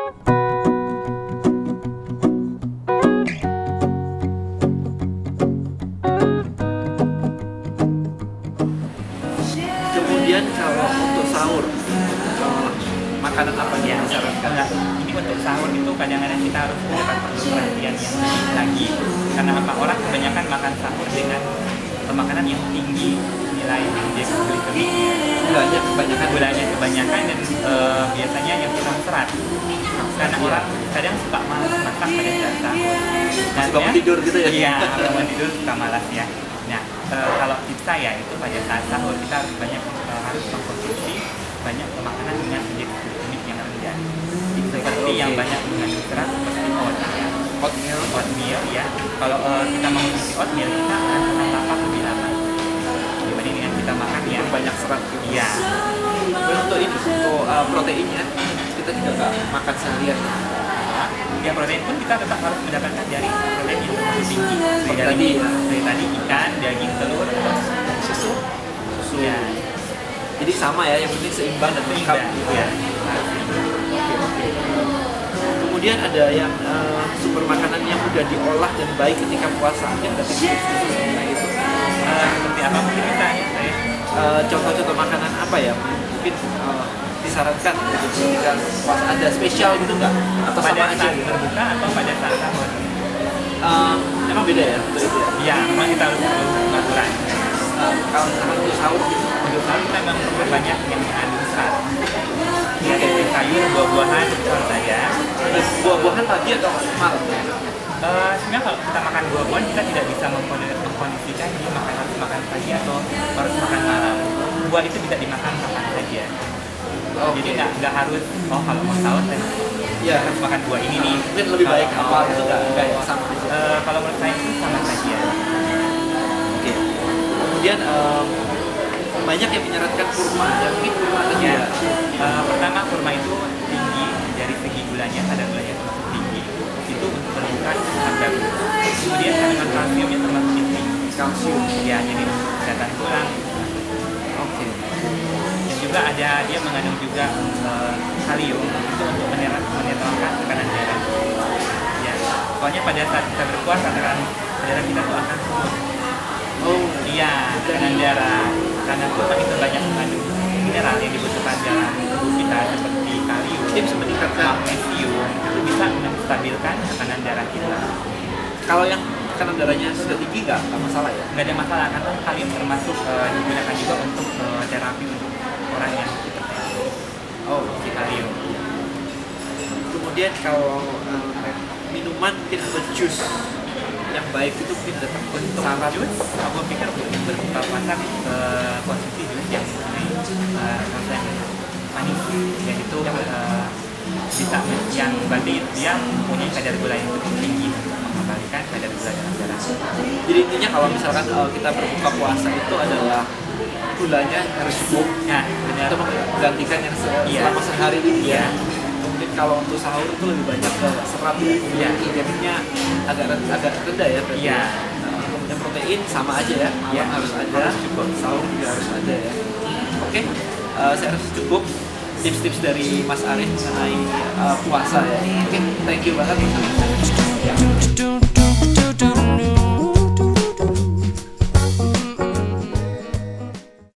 Kemudian kalau untuk sahur, makanan apa yang disarankan? Nah, ini untuk sahur itu kadang-kadang kita harus mendapat perhatian yang lebih lagi, karena apa, orang kebanyakan makan sahur dengan makanan yang tinggi nilai indeks glikemiknya, gulanya kebanyakan dan biasanya yang kurang serat. Karena orang kadang suka malas masak pada saat sahur. Suka mau tidur gitu ya? Iya, mau tidur suka malas ya. Nah, kalau tips saya itu pada saat sahur kita harus mengkonsumsi banyak makanan dengan indeks glikemik yang rendah. Seperti yang banyak mengandung serat seperti oatmeal ya. Kalau kita mengonsumsi oatmeal kita akan tahan lapar lebih lama dibanding dengan kita makan yang banyak serat. Iya. Dan untuk ini, untuk proteinnya kita juga nggak makan seharian. Ya, protein pun kita tetap harus mendapatkan dari protein yang termasuk tinggi dari tadi ikan, daging, telur, susu. Ya. Jadi sama ya, yang penting seimbang dan lengkap. Ya. Oke. Kemudian ada yang sumber makanan yang mudah diolah dan baik ketika puasa. Mungkin ada tips khusus mengenai itu. Seperti apa mungkin misalnya saya? Contoh-contoh makanan apa ya? Mungkin disarankan ketika puasa, ada spesial gitu nggak? Atau pada sama aja? saat berbuka atau pada saat sahur? Emang beda ya untuk itu ya? Iya, memang kita harus aturan. Kalau misalkan untuk sahur gitu, Untuk sahur kita memang perbanyak yang mengandung serat. Ya, dari sayur, buah-buahan itu harus saja. buah-buahan pagi atau malam? Sebenarnya kalau kita makan buah-buahan kita tidak bisa mengkondisikan dia harus makan pagi atau harus makan malam. Buah itu bisa dimakan kapan saja. Jadi nggak harus kalau mau sahur ya harus makan buah ini nih. Mungkin lebih baik apa itu nggak ya, sama aja. Kalau menurut saya itu sama saja. Oke. Kemudian banyak yang menyarankan kurma. Yang mungkin kurma kan ya. Pertama, kurma itu tinggi dari segi gulanya, kadar gulanya termasuk tinggi. Itu untuk menurunkan kadar. Kemudian kandungan kalsiumnya termasuk tinggi. Kalsium. Ya, jadi kesehatan tulang. Oke. Dan juga dia mengandung juga kalium itu untuk menetralkan tekanan darah. Ya, soalnya pada saat kita berpuasa tekanan darah kita tuh akan turun. Oh iya, tekanan darah. Karena kurma itu banyak mengandung mineral yang dibutuhkan dalam tubuh kita seperti kalium, bisa meningkatkan magnesium, itu bisa menstabilkan tekanan darah kita. Kalau yang tekanan darahnya sudah tinggi nggak masalah ya? Nggak ada masalah, karena kalium termasuk digunakan juga untuk terapi untuk orang yang hipertensi. Si kalium. Kemudian kalau minuman mungkin ada jus yang baik itu mungkin ada untuk jus, aku pikir untuk berbuka puasa konsumsi jus yang mempunyai rasa yang manis, yaitu bisa yang berarti dia mempunyai kadar gula yang cukup tinggi untuk mengembalikan kadar gula dalam darah. Jadi intinya kalau misalkan kita berbuka puasa itu adalah gulanya harus cukup. Nah, benar. Untuk menggantikan yang selama sehari ini ya. Mungkin kalau untuk sahur itu lebih banyak ke serat ya. Iya. Glikemiknya agak rendah ya. Iya. Kemudian protein sama aja ya. Malam harus ada. Harus cukup. Sahur juga harus ada ya. Oke. Saya rasa cukup tips-tips dari Mas Arif mengenai puasa ya. Oke, thank you banget Mas Arif. Ya.